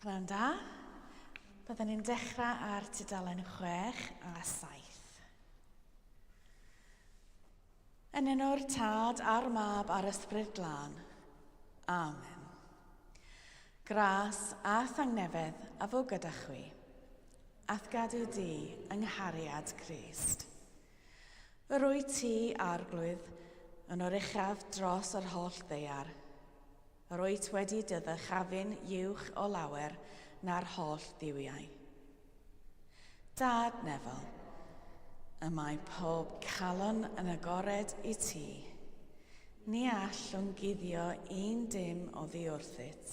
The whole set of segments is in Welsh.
Pnawn da, byddwn ni'n dechrau ar tudalen 6 a 7. Yn enw'r Tad a'r Mab a'r Ysbryd Glân. Amen. Gras a thangnefedd a fo gyda chwi, ath gadw di yng nghariad Crist. Yr wyt ti, arglwydd, yn o'r uchaf dros yr holl ddaear. Yr wyt wedi dydda chafin uwch o lawer na'r holl ddiwiau. Dad nefel, y mae pob calon yn agored i ti. Ni allwn guddio un dim o ddiwrthyd.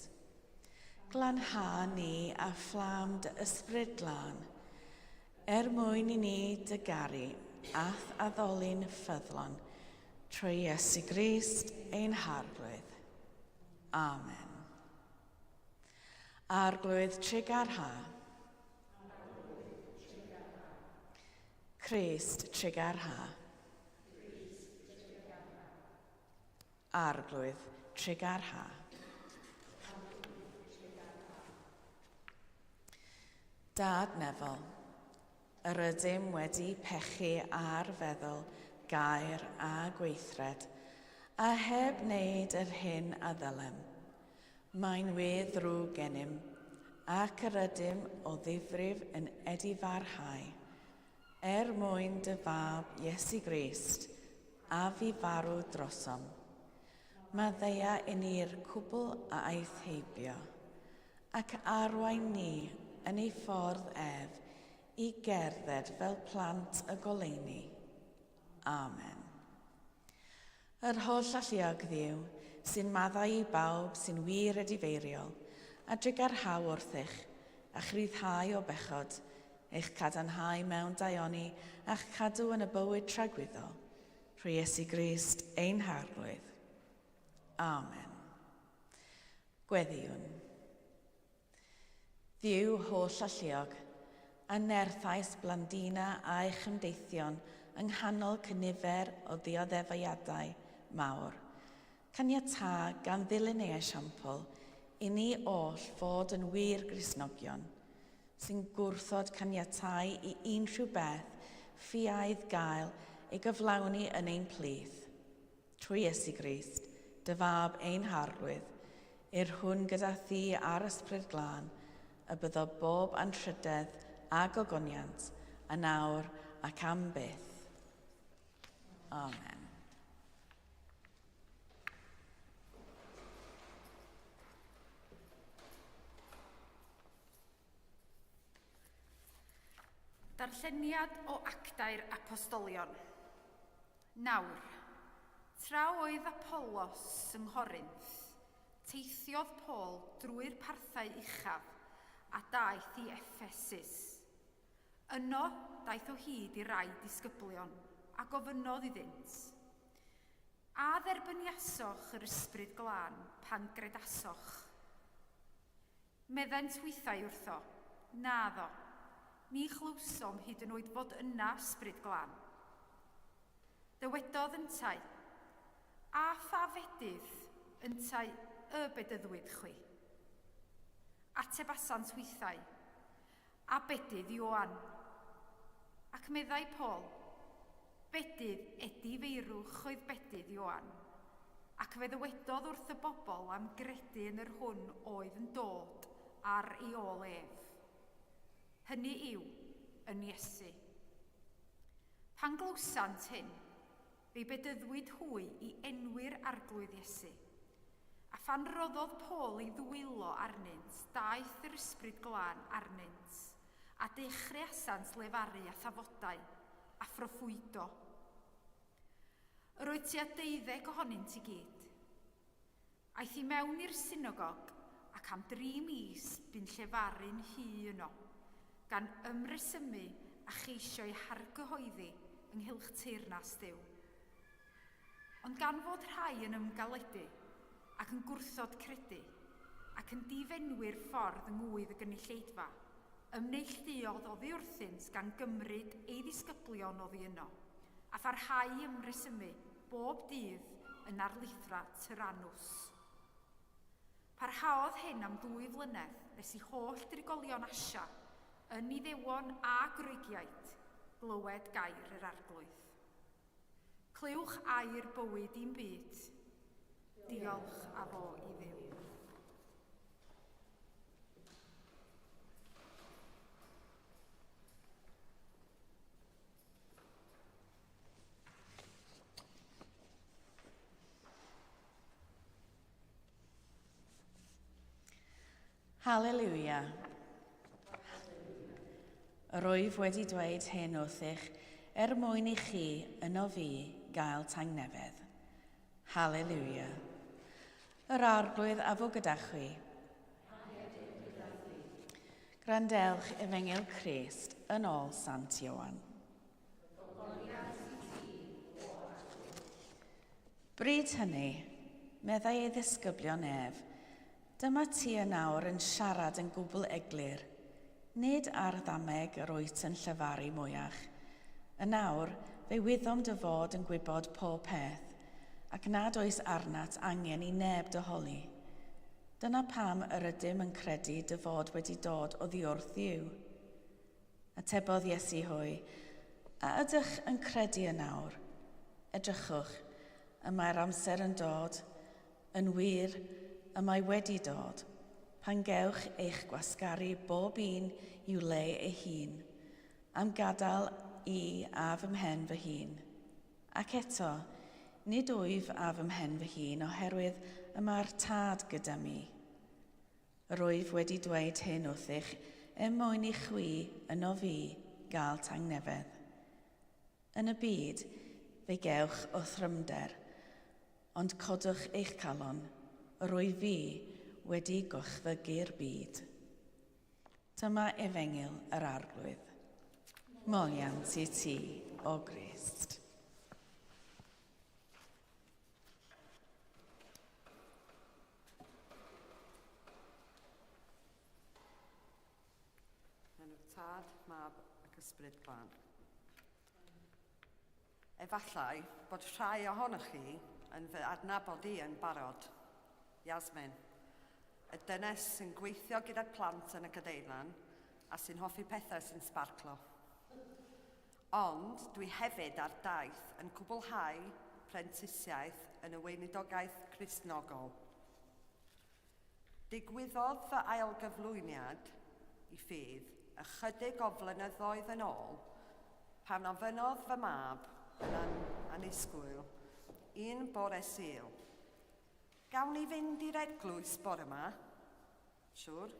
Glanha ni a fflam dy Ysbryd Glân, mwyn i ni dy garu ath addoli'n ffyddlon, trwy Iesu Grist ein harglwydd. Amen. Arglwydd trigar ha. Crist trigar ha. Arglwydd trigar ha. Dad nefel, yr ydym wedi pechu ar feddwl, gair a gweithred, a heb wneud yr hyn a ddylem. Mae'n wedd ddrwg gennym, ac yr ydym o ddifrif yn edifarhau, mwyn dy fab Iesu Grist, a fi farw drosom. Mae ddeia i ni'r cwbl a aeth heibio, ac arwain ni yn ei ffordd ef i gerdded fel plant y goleuni. Amen. Yr holl alluog ddiw, sy'n maddau i bawb sy'n wir a difeiriol, a drigarhaw wrthych, a chryddhau o bechod, eich cadarnhau mewn daioni a'ch cadw yn y bywyd tragwyddol, trwy Iesu Grist ein harglwydd. Amen. Gweddiwn. Dduw holl alluog, a nerthais Blandina a'i Chymdeithion yng nghanol cynifer o ddioddefaiadau mawr. Caniata gan ddilyn ei esiampl i ni oll fod yn wir Gristnogion, sy'n gwrthod caniatau i unrhyw beth ffiaidd gael ei gyflawni yn ein plith. Trwy Iesu Grist, dy fab ein harglwydd, i'r hwn gyda thi a'r Ysbryd Glân, y byddo bob anrhydedd a gogoniant, a nawr ac am byth. Amen. Darlleniad o actau'r apostolion. Nawr, tra oedd Apollos yng Nghorinth, teithiodd Paul drwy'r parthau uchaf a daeth i Effesus. Yno daeth o hyd i rai disgyblion a gofynnodd iddynt. A dderbyniasoch yr Ysbryd Glân pan gredasoch? Meddent wythau wrtho, naddo. Ni chlwsom hyd yn oed fod yna Ysbryd Glân. Dywedodd yntai, a pha fedydd yntai y bedyddwyd chwi? Atebasant wythau, a bedydd Ioan. Ac meddai Paul, bedydd edi feirwch oedd bedydd Ioan. Ac fe ddywedodd wrth y bobl am gredu yn yr hwn oedd yn dod ar ei ôl ef. Hynny yw, yn Iesu. Pan glwsant hyn, fe bedyddwyd hwy i enwi'r arglwydd Iesu. A phan roddodd Paul ei ddwylo arnynt, daeth yr Ysbryd Glân arnynt, a dechreuasant lefaru a thafodau, a phroffwydo. Yr oedd tua 12 ohonynt i gyd. Aeth i mewn i'r synagog, ac am 3 mis bu'n llefaru'n hu yno, gan ymresymu a cheisio'i hargyhoeddi ynghylch teyrnas Duw. Ond gan fod rhai yn ymgaledu ac yn gwrthod credu ac yn difenwyr ffordd yngwydd y gynulleidfa, ymneilltuodd oddi wrthynt gan gymryd ei ddisgyblion oddi yno, a pharhau ymresymu bob dydd yn arlithra Tyrannws. Parhaodd hyn am 2 flynedd nes i holl drigolion Asia yn Iddewon a Groegiaid glywed gair yr arglwydd. Clywch air bywyd i'n byd. Diolch a fo i Dduw. Halleluia. Rwyf wedi dweud hyn wrth eich mwyn i chi yno fi gael tangnefedd. Halleluia. Yr arglwydd a fo gyda chi. Grandewch Efengyl Crist yn ôl Sant Ioan. Bryd hynny, meddai ei ddisgyblion ef, dyma ti yn nawr yn siarad yn gwbl eglur, nid ar ddameg yr wyt yn llyfaru mwyach. Y nawr, fe wyddom dy fod yn gwybod pob peth, ac nad oes arnat angen i neb dyholi. Dyna pam yr ydym yn credu dy fod wedi dod oddi wrth Dduw. Atebodd Iesu hwy, a ydych yn credu y nawr? Edrychwch, y mae'r amser yn dod, yn wir, y mae wedi dod, pan gewch eich gwasgaru bob un i'w le ei hun, am gadael i a fy mhen fy hun. Ac eto, nid wyf a fy mhen fy hun oherwydd y mae'r tad gyda mi. Rwyf wedi dweud hyn wrth eich mwyn i chwi yno fi gael tangnefedd. Yn y byd, fe gewch o thrymder, ond codwch eich calon, rwy fi wedi gwchfygu'r byd. Dyma Efengyl yr arglwydd. Moliant i ti, o Grist. Yn y Tad, Mab ac Ysbryd Glân. Efallai bod rhai ohonoch chi yn fy adnabod i yn barod. Iasmin, y dynes sy'n gweithio gyda'r plant yn y Cadeilan a sy'n hoffi pethau sy'n sbarclo. Ond dwi hefyd ar daith yn cwblhau prentusiaeth yn y weinidogaeth Cristnogol. Digwyddodd fy ailgyflwyniad i ffydd ychydig o flynyddoedd yn ôl pan ofynodd fy mab yn annisgwyl un bore Sul. Gawn ni fynd i'r eglwys bore yma? Siwr.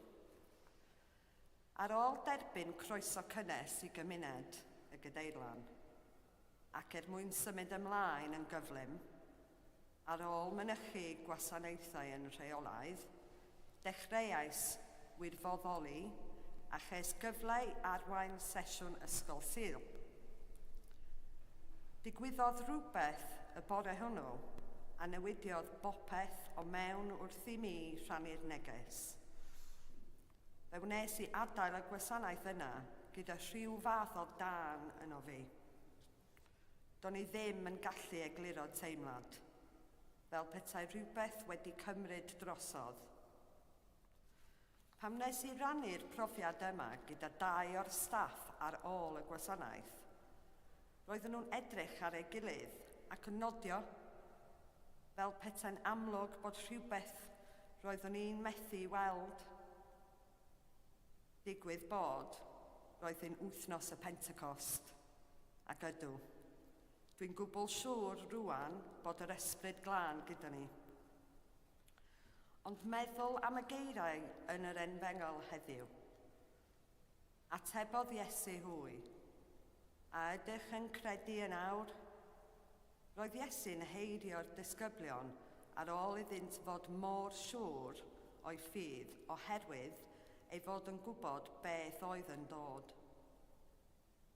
Ar ôl derbyn croeso cynnes i gymuned y Gadeilan, ac mwyn symud ymlaen yn gyflym, ar ôl mynychu gwasanaethau yn rheolaidd, dechreuais wirfoddoli a ches gyfle i arwain sesiwn ysgol Sul. Digwyddodd rhywbeth y bore hwnnw a newidiodd bopeth o mewn wrth i mi rhannu'r neges. Fe wnes i adael y gwasanaeth yna gyda rhyw fath o dan yno fi. Do'n i ddim yn gallu egluro teimlad, fel petai rhywbeth wedi cymryd drosodd. Pam wnes i rannu'r profiad yma gyda 2 o'r staff ar ôl y gwasanaeth, roedden nhw'n edrych ar ei gilydd ac yn nodio, fel petai'n amlwg bod rhywbeth roeddwn i'n methu weld. Digwydd bod, roedd hi'n wythnos y Pentecost, ac ydw. Dwi'n gwbl siŵr rŵan bod yr Ysbryd Glân gyda ni. Ond meddwl am y geiriau yn yr enfengol heddiw. Atebodd Iesu hwy, a ydych yn credu yn awr? Roedd Iesu'n heirio'r disgyblion ar ôl iddynt fod mor siŵr o'i ffydd oherwydd ei fod yn gwybod beth oedd yn dod.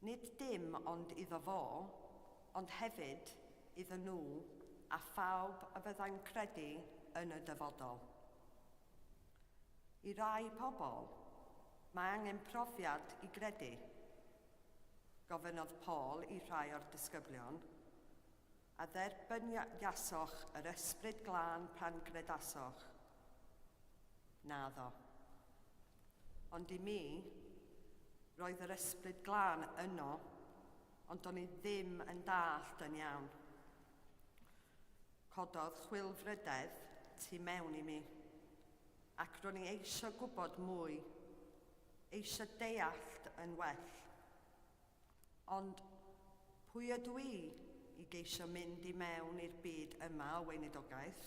Nid dim ond iddo fo, ond hefyd iddyn nhw a phawb a fyddai'n credu yn y dyfodol. I rai pobl, mae angen profiad i gredu, gofynodd Paul i rhai o'r disgyblion, a dderbyniasoch yr Ysbryd Glân pan gredasoch. Naddo. Ond i mi, roedd yr ysbryd glân yno, ond o'n i ddim yn dallt yn iawn. Cododd chwilfrydedd tu mewn i mi, ac ro'n i eisiau gwybod mwy, eisiau deallt yn well. Ond pwy ydw i geisio mynd i mewn i'r byd yma o weinidogaeth?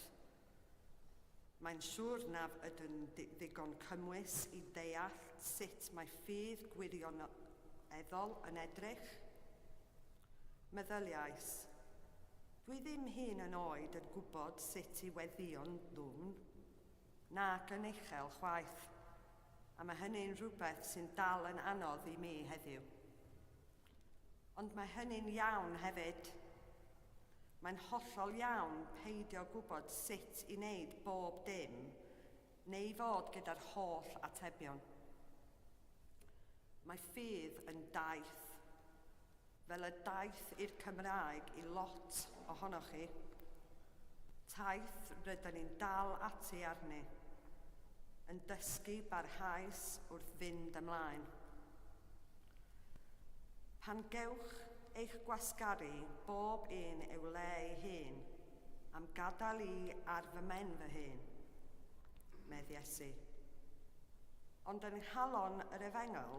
Mae'n siŵr na ydyn ddigon cymwys i deall sut mae ffydd gwirioneddol yn edrych. Meddyliais, dwi ddim hyn yn oed yn gwybod sut i weddïo'n Llun, nac yn uchel chwaith, a mae hynny'n rhywbeth sy'n dal yn anodd i mi heddiw. Ond mae hynny'n iawn hefyd. Mae'n hollol iawn peidio gwybod sut i wneud bob dim, neu fod gyda'r holl atebion. Mae ffydd yn daith, fel y daith i'r Cymraeg i lot ohonoch chi. Taith rydyn ni'n dal ati arni, yn dysgu barhaus wrth fynd ymlaen. Pan gewch eich gwasgaru bob un i'w le ei hun, am gadael i ar fy men fy hun, medde Iesu. Ond yn nghalon yr Efengel,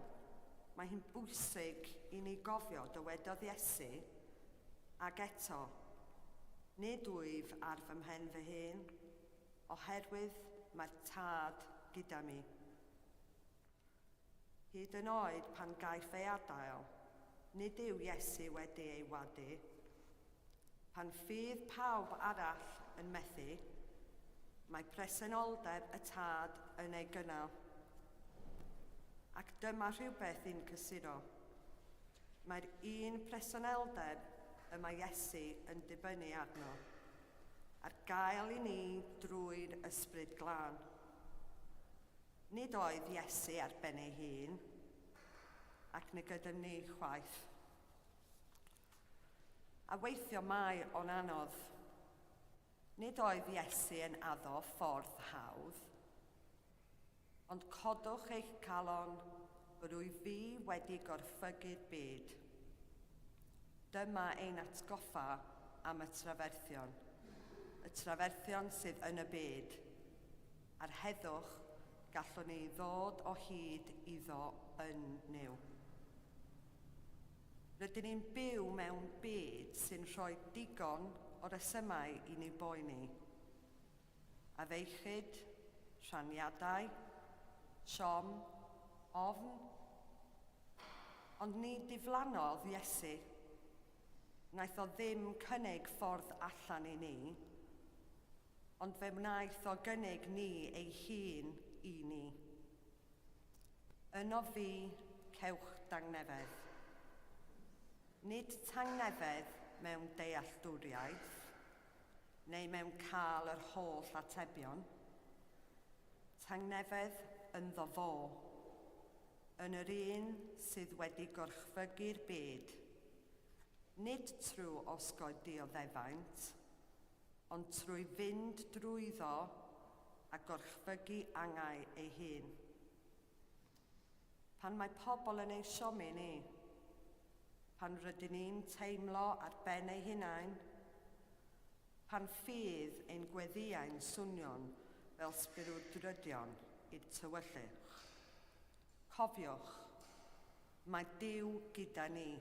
mae hi'n bwysig i ni gofio dywedodd Iesu, ac eto, nid wyf ar fy mhen fy hun, oherwydd mae'r tad gyda mi. Hyd yn oed pan gaiff ei adael, nid yw Iesu wedi ei wadu. Pan ffydd pawb arall yn methu, mae presenoldeb y tad yn ei gynnal. Ac dyma rhywbeth i'n cysuro. Mae'r un presenoldeb y mae Iesu yn dibynnu arno, ar gael i ni drwy'r ysbryd glân. Nid oedd Iesu ar ben ei hun, ac na gyda ni chwaith. A weithio mai o'n anodd. Nid oedd Iesu yn addo ffordd hawdd, ond codwch eich calon rwy fi wedi gorffygu'r byd. Dyma ein atgoffa am y traferthion sydd yn y byd, a'r heddwch gallwn ni ddod o hyd iddo yn nyw. Rydyn ni'n byw mewn byd sy'n rhoi digon o resymau i ni boeni. Addeichyd, rhaniadau, siom, ofn. Ond ni diflannodd Iesu. Wnaeth o ddim cynnig ffordd allan i ni, ond fe wnaeth o gynnig ni ei hun i ni. Yno fi cewch dangnefedd. Nid tangnefedd mewn dealltwriaeth, neu mewn cael yr holl atebion. Tangnefedd ynddo fo, yn yr un sydd wedi gorchfygu'r byd, nid trwy osgoi dioddefaint, ond trwy fynd drwyddo a gorchfygu angau ei hun. Pan mae pobl yn ei siomi ni, pan rydyn ni'n teimlo ar ben ei hunain, pan ffydd ein gweddiau'n swnio'n fel sbirwdrydion i'r tywyllwch. Cofiwch, mae Duw gyda ni.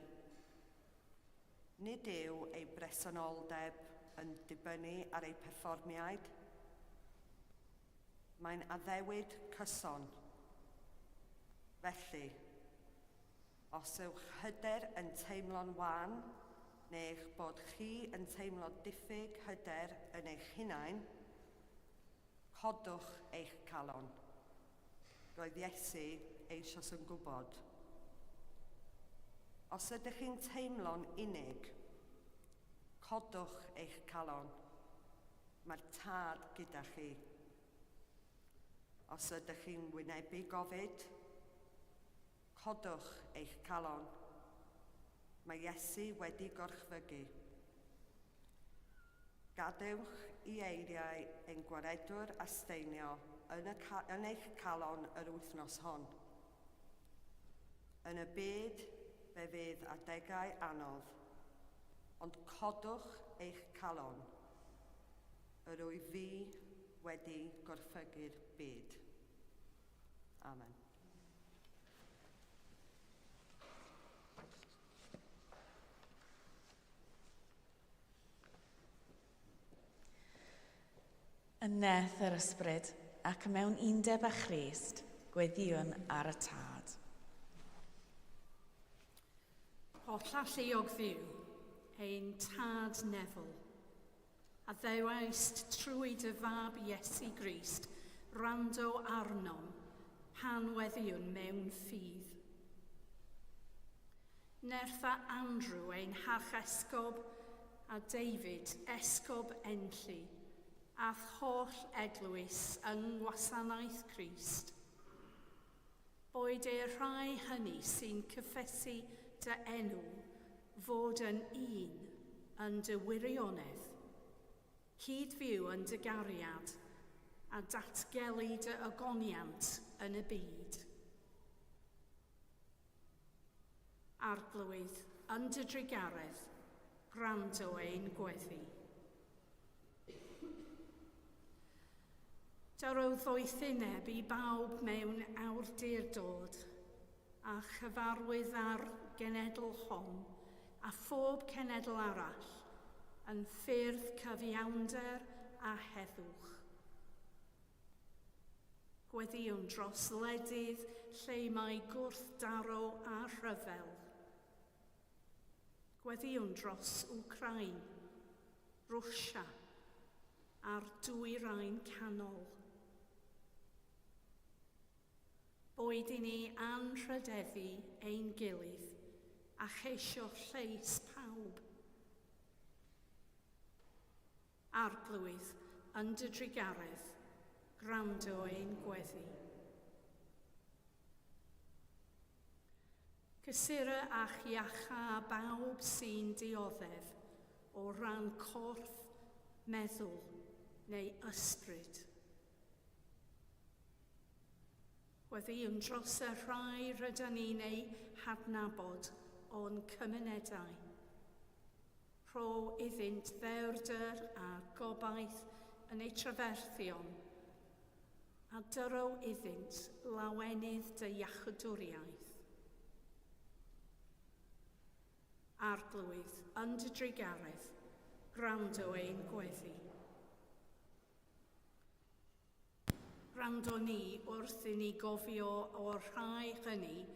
Nid yw ei bresenoldeb yn dibynnu ar ei perfformiad. Mae'n addewid cyson. Felly, os yw'ch hyder yn teimlo'n wan, neu eich bod chi yn teimlo diffyg hyder yn eich hunain, codwch eich calon. Roedd Iesu eisoes yn gwybod. Os ydych chi'n teimlo'n unig, codwch eich calon. Mae'r tad gyda chi. Os ydych chi'n wynebu gofid, codwch eich calon. Mae Iesu wedi gorchfygu. Gadewch i eiriau ein gwaredwr asteinio yn eich calon yr wythnos hon. Yn y byd fe fydd adegau anodd, ond codwch eich calon, yr wyf fi wedi gorffygu'r byd. Amen. Yn neth yr ysbryd ac mewn undeb â Christ, gweddiwn ar y tad. Holla lluog ddiw, ein tad nefel, a ddewaist trwy dy fab Iesu Grist, rando arnom, pan weddiwn mewn ffydd. Nertha Andrew ein harch esgob, a David esgob enlli, ath holl eglwys yng ngwasanaeth Crist. Boed e rhai hynny sy'n cyffesu dy enw fod yn un yn dy wirionedd, cydfyw yn dy gariad a datgelu dy ogoniant yn y byd. Arglwydd yn dy drigaredd, gwrando ein gweddi. Darodd ddoethineb i bawb mewn awdurdod a chyfarwydd ar genedl hon a phob cenedl arall yn ffyrdd cyfiawnder a heddwch. Gweddiwn dros ledydd lle mae gwrthdaro a rhyfel. Gweddiwn dros Wcrain, Rwsia a'r dwyrain canol. Boed i ni anrhydeddu ein gilydd a cheisio lleis pawb. Arglwydd yn dy drigaredd, gwrando ein gweddi. Cysura a'ch iacha bawb sy'n dioddef o ran corff, meddwl neu ysbryd. Gweddiwn dros y rhai rydyn ni'n ei hadnabod o'n cymunedau. Rho iddynt ddewrder a gobaith yn ei trafferthion, a dyro iddynt lawenydd dy iachydwriaeth. Arglwydd yn dy drigaredd, gwrando ein gweddi. Gwrando ni wrth i ni gofio o'r rhai hynny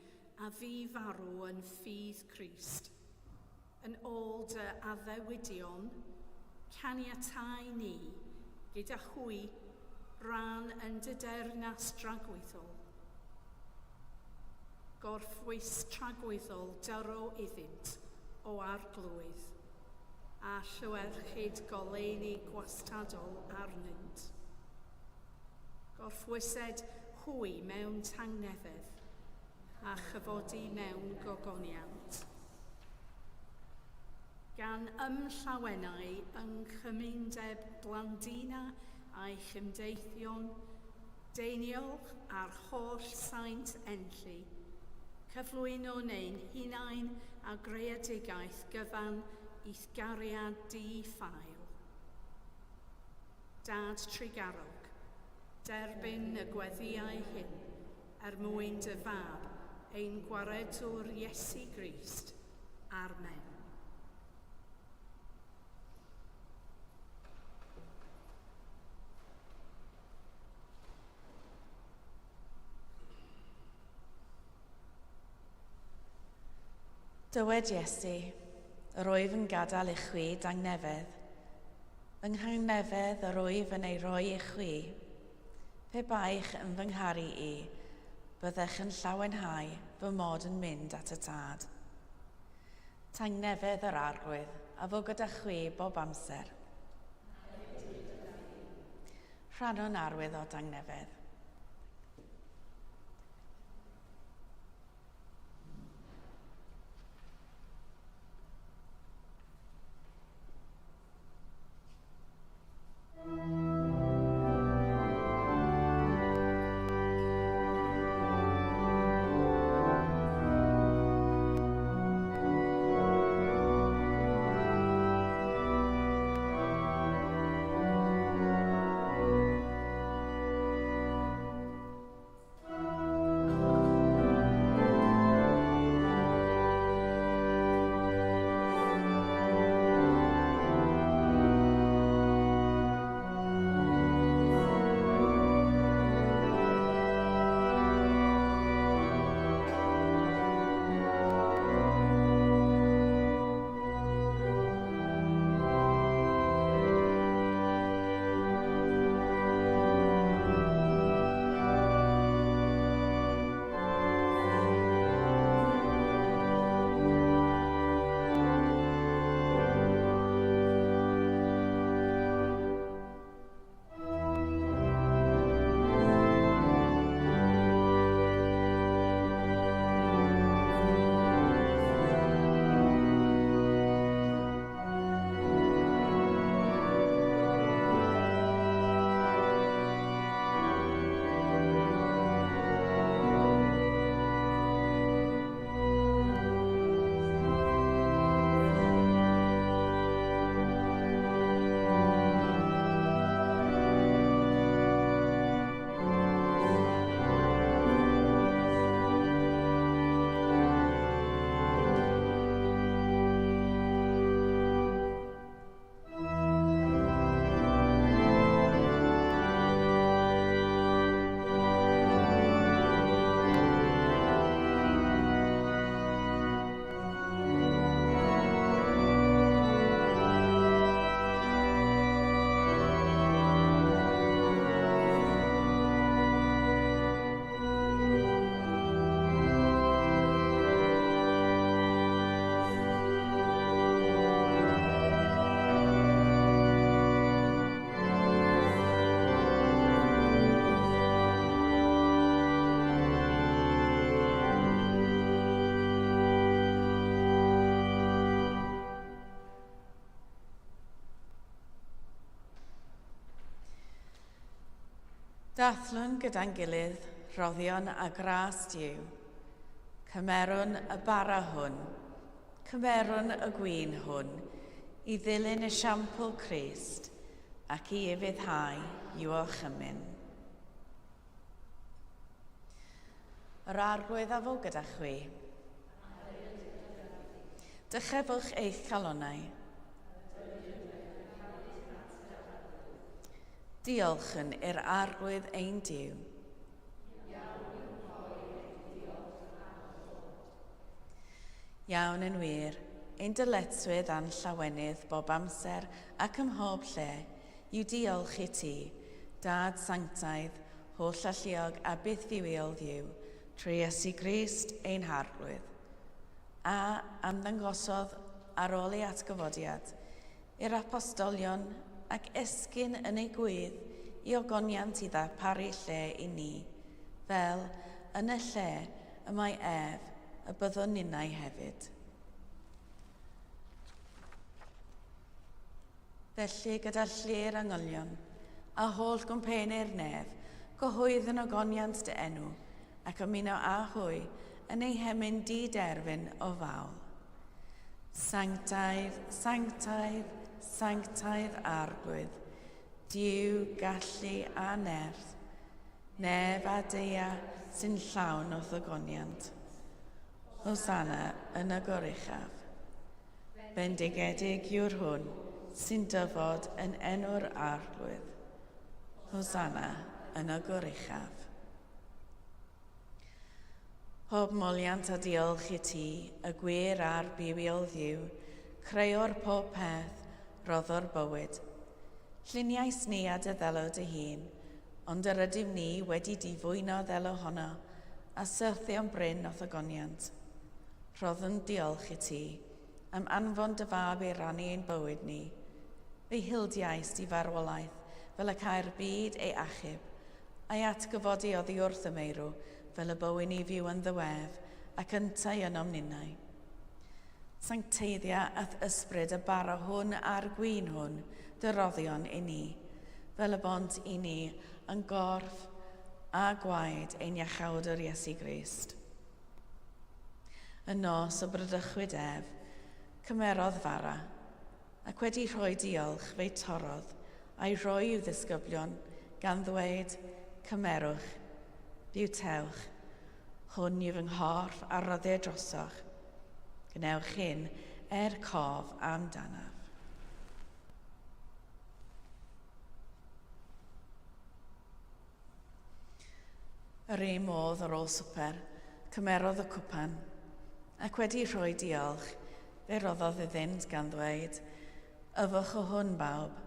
a fi farw yn ffydd Crist. Yn ôl dy addewidion, caniatau ni gyda hwy ran yn dy dernas dragwyddol. Gorffwys tragwyddol dyro iddynt o arglwydd a llywelchyd goleuni gwastadol arnynt. Gorffwysed hwy mewn tangnefedd a chyfodi mewn gogoniant. Gan ymllawennau yng Chymundeb Blandina a'i Chymdeithion, deiniol a'r holl saint enlli, cyflwyno neu'n hunain a greadigaeth gyfan i'th gariad di-ffael. Dad Trigarog, derbyn y gweddiau hyn mwyn dy fab ein gwaredwr Iesu Grist. Amen. Dywed Iesu, yr wyf yn gadael i chwi dangnefedd. Yng nghangnefedd yr wyf yn ei roi i chwi. Pe baich yn fy ngharu i, byddech yn llawenhau fy mod yn mynd at y tad. Tangnefedd yr arglwydd, a fo gyda chwi bob amser. Rhanno'n arwydd o dangnefedd. Dathlwn gyda'n gilydd roddion a gras Duw. Cymerwn y bara hwn, cymerwn y gwin hwn, i ddilyn y siampl Crist ac i ufuddhau i'w Chymyn. Yr arglwydd afo gyda chwi. Dychefwch eich calonnau. Diolchyn i'r arglwydd ein Duw. Iawn yn wir, ein dyletswydd a'n llawenydd bob amser ac ym mhob lle yw diolch i ti, Dad Sanctaidd, holl alluog a byth ddiwiol Dduw, trwy Iesu Grist ein harglwydd, a ymddangosodd ar ôl ei atgyfodiad i'r apostolion ac esgyn yn ei gwydd i ogoniant i ddarparu lle i ni, fel yn y lle y mae ef y byddwn ninnau hefyd. Felly gyda llu'r angylion a holl gwmpeni'r nef, gyhoedd yn ogoniant dy enw ac ymuno â hwy yn ei hemyn di-derfyn o fawl. Sanctaidd, sanctaidd, sanctaidd arglwydd, Duw gallu a nerth, nef a deia sy'n llawn o ddogoniant. Hosanna yn y goruchaf. Bendigedig yw'r hwn sy'n dyfod yn enw'r arglwydd. Hosanna yn y goruchaf. Pob moliant a diolch i ti, y gwir a'r bywiol Dduw, creuwr pob peth, roddor bywyd. Lluniais ni a dy ddelo dy hun, ond yr ydym ni wedi difwyno ddelo honno, a syrthio'n bryn o ddogoniant. Rhoddwn diolch i ti, am anfon dy fab i rannu ein bywyd ni. Fe hildiais di farwolaeth, fel y cael byd ei achub, a'i atgyfodi oddi wrth y meirw, fel y bywyd ni fyw yn ddiwedd, ac yntau yn omninnau. Sancteiddia ath ysbryd y bara hwn a'r gwin hwn, dy roddion i ni, fel y bont i ni yn gorff a gwaed ein iachawdwr Iesu Grist. Y nos o brydychwyd ef, cymerodd fara, ac wedi rhoi diolch fe'i torodd a'i rhoi i'w ddisgyblion gan ddweud, cymerwch, biwtewch, hwn yw fy nghorff a roddiau drosoch, gwnewch hyn cof amdanaf. Yr un modd ar ôl swper, cymerodd y cwpan, ac wedi rhoi diolch, fe roddodd iddynt gan ddweud, yfwch o hwn bawb,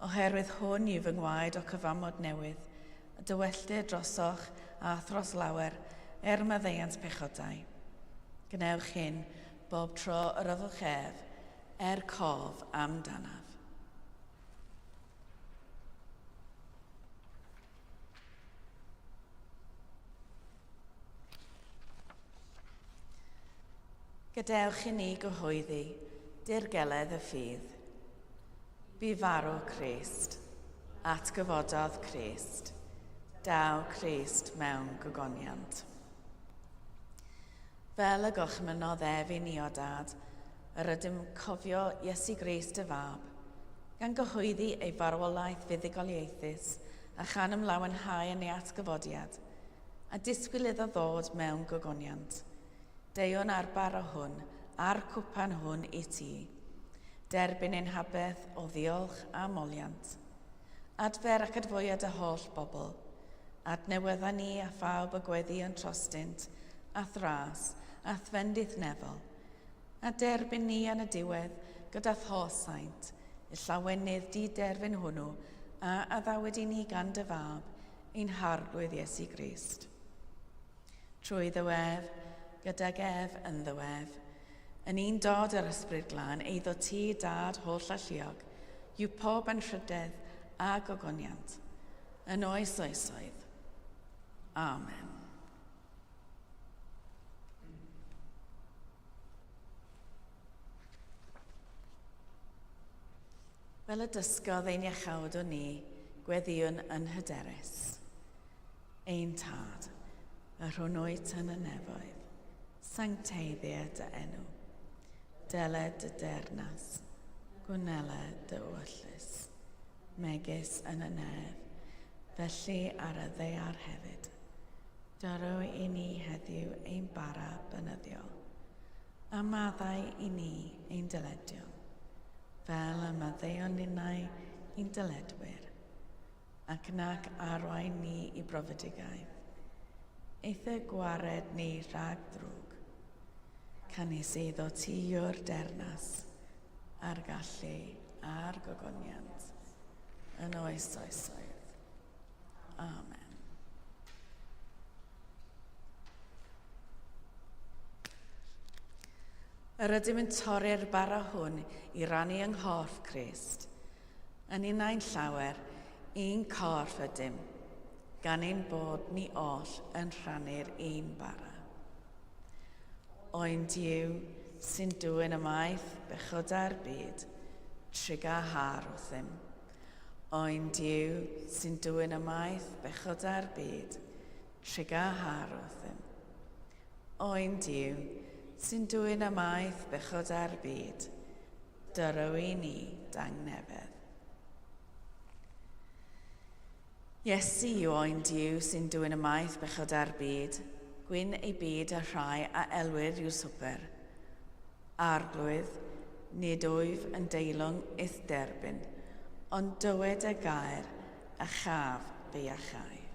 oherwydd hwn yw fy ngwaed o cyfamod newydd, y dywelldir drosoch a thros lawer maddeuant pechodau. Gwnewch hyn bob tro yr yfwch ef, cof amdanaf. Gadewch i ni gyhoeddi, dirgeledd y ffydd. Bu farw Crist, atgyfododd Crist, daw Crist mewn gogoniant. Fel y gochmynodd ef i ni o dad, yr ydym cofio Iesu Grist y fab, gan gyhoeddi ei farwolaeth fuddugoliaethus a chan ymlawenhau yn ei atgyfodiad, a disgwyl iddo ddod mewn gogoniant. Deion ar bara hwn, a'r cwpan hwn i ti, derbyn ein habeth o ddiolch a moliant. Adfer ac adfwyad y holl bobl, adnewydda ni a phawb y gweddi yn trostint, a thras, a thfendydd nefol, a derbyn ni yn y diwedd gyda thosaint, y llawenydd di-derfyn hwnnw, a addawyd i ni gan dy fab, ein harglwydd Iesu Grist. Trwy ddiwedd, gydag ef yn ddiwedd, yn un dod yr ysbryd glân, eiddo ti dad holl alluog, yw pob anrhydedd a gogoniant, yn oes oesoedd. Amen. Fel y dysgodd ein iachawd o ni, gweddiwn yn hyderus. Ein tad, y rhwnnwyd yn y nefoedd, sancteiddia dy enw, deled dy dernas, gwneled dy wyllus, megis yn y nef, felly ar y ddeiar hefyd. Dyrw i ni heddiw ein bara bynyddiol, a maddau i ni ein dyledion, fel y maddeuon ninnau i'n dyledwyr, ac nac arwain ni i brofedigaeth, eithaf gwared ni rhag drwg, canis eiddo ti yw'r dernas, a'r gallu a'r gogoniant, yn oes oesoedd. Amen. Yr ydym yn torri'r bara hwn i rannu yng nghorff Crist. Yn unau'n llawer, un corff ydym, gan ein bod ni oll yn rhannu'r un bara. O'n Duw sy'n dwyn ymaith bechoda'r byd, triga har wrthym. O'n Duw sy'n dwyn ymaith bechoda'r byd, triga har wrthym. O'n Duw sy'n dwyn ymaith bechoda'r byd, dyrw i ni dangnefedd. Iesu yw o'n Duw sy'n dwyn ymaith bechoda'r byd, gwyn ei byd a rhai a elwyr yw swper. Arglwydd, nid wyf yn deilwng eith derbyn, ond dywed y gair a chaf fe a chai.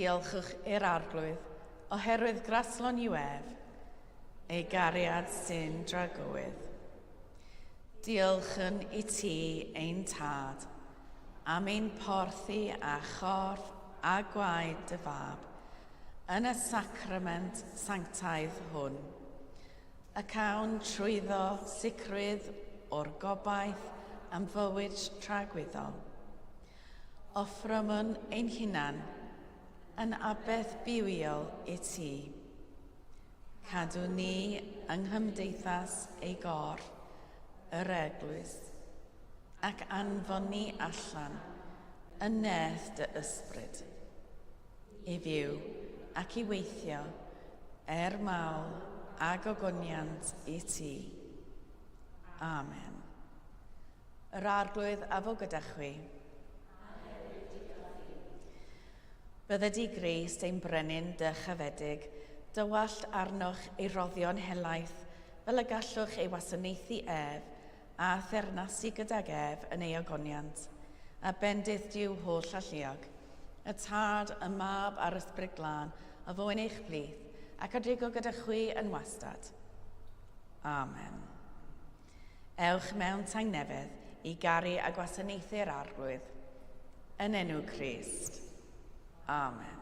Diolchwch i'r arglwydd, oherwydd graslon i'w ef, ei gariad sy'n dragowydd. Diolch yn i ti ein tad, am ein porthi a chorff a gwaed dy fab, yn y sacrament sanctaidd hwn, ac awn trwyddo sicrwydd o'r gobaith am fywyd tragwyddol. Offrym ein hunan yn aberth bywiol i ti. Cadw ni yng nghymdeithas ei gorff, yr eglwys, ac anfon ni allan yn nedd dy ysbryd, i fyw ac i weithio mawl a gogoniant i ti. Amen. Yr arglwydd a fo gyda chwi. Bydde di Grist ein brenin dy chyfedig, dywallt arnoch ei roddion helaeth, fel y gallwch ei wasanaethu ef, a thernasu gydag ef yn ei ogoniant, a bendydd diw holl alluog, y tad, y mab a'r ysbryd glân, a fo yn eich plith, ac adrigo gyda chwi yn wastad. Amen. Ewch mewn tangnefedd i garu a gwasanaethu'r arglwydd, yn enw Crist. Amen.